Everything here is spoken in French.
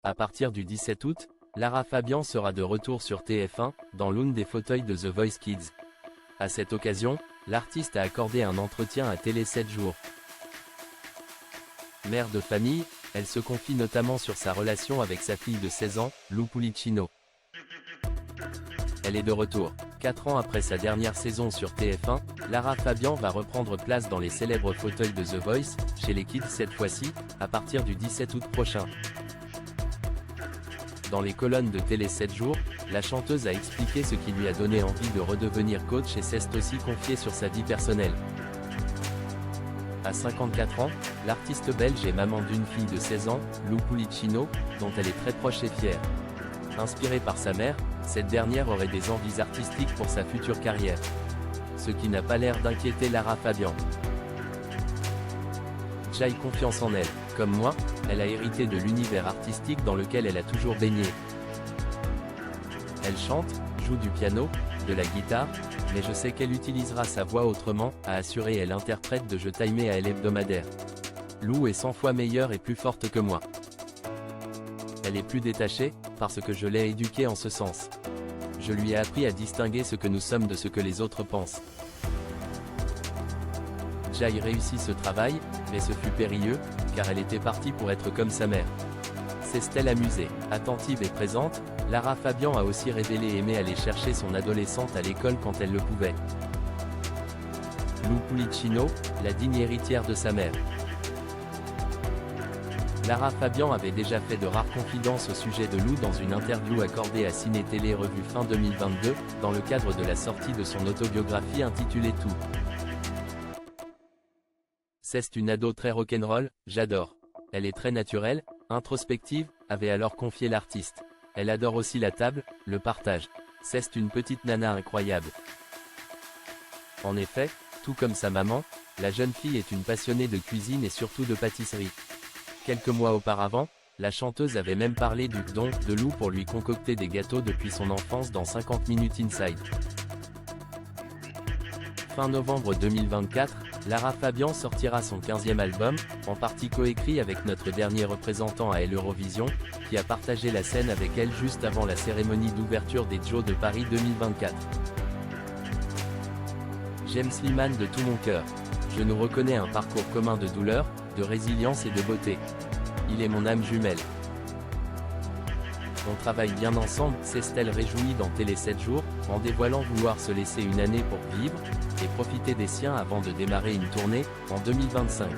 À partir du 17 août, Lara Fabian sera de retour sur TF1, dans l'une des fauteuils de The Voice Kids. À cette occasion, l'artiste a accordé un entretien à Télé 7 jours. Mère de famille, elle se confie notamment sur sa relation avec sa fille de 16 ans, Lou Pulicino. Elle est de retour. 4 ans après sa dernière saison sur TF1, Lara Fabian va reprendre place dans les célèbres fauteuils de The Voice, chez les Kids cette fois-ci, à partir du 17 août prochain. Dans les colonnes de Télé 7 jours, la chanteuse a expliqué ce qui lui a donné envie de redevenir coach et s'est aussi confiée sur sa vie personnelle. À 54 ans, l'artiste belge est maman d'une fille de 16 ans, Lou Pulicino, dont elle est très proche et fière. Inspirée par sa mère, cette dernière aurait des envies artistiques pour sa future carrière. Ce qui n'a pas l'air d'inquiéter Lara Fabian. J'aille confiance en elle. Comme moi, elle a hérité de l'univers artistique dans lequel elle a toujours baigné. Elle chante, joue du piano, de la guitare, mais je sais qu'elle utilisera sa voix autrement, a assuré elle interprète de Je t'aimais à Elle hebdomadaire. Lou est 100 fois meilleure et plus forte que moi. Elle est plus détachée, parce que je l'ai éduquée en ce sens. Je lui ai appris à distinguer ce que nous sommes de ce que les autres pensent. Jai réussit ce travail, mais ce fut périlleux, car elle était partie pour être comme sa mère. S'est-elle amusée, attentive et présente, Lara Fabian a aussi révélé aimer aller chercher son adolescente à l'école quand elle le pouvait. Lou Pulicino, la digne héritière de sa mère. Lara Fabian avait déjà fait de rares confidences au sujet de Lou dans une interview accordée à Ciné Télé Revue fin 2022, dans le cadre de la sortie de son autobiographie intitulée Tout. C'est une ado très rock'n'roll, j'adore. Elle est très naturelle, introspective, avait alors confié l'artiste. Elle adore aussi la table, le partage. C'est une petite nana incroyable. En effet, tout comme sa maman, la jeune fille est une passionnée de cuisine et surtout de pâtisserie. Quelques mois auparavant, la chanteuse avait même parlé du don de Lou pour lui concocter des gâteaux depuis son enfance dans 50 Minutes Inside. Fin novembre 2024, Lara Fabian sortira son 15e album, en partie coécrit avec notre dernier représentant à l'Eurovision, qui a partagé la scène avec elle juste avant la cérémonie d'ouverture des JO de Paris 2024. J'aime Slimane de tout mon cœur. Je nous reconnais un parcours commun de douleur, de résilience et de beauté. Il est mon âme jumelle. On travaille bien ensemble, s'est-elle réjouie dans Télé 7 jours, en dévoilant vouloir se laisser une année pour vivre, et profiter des siens avant de démarrer une tournée, en 2025.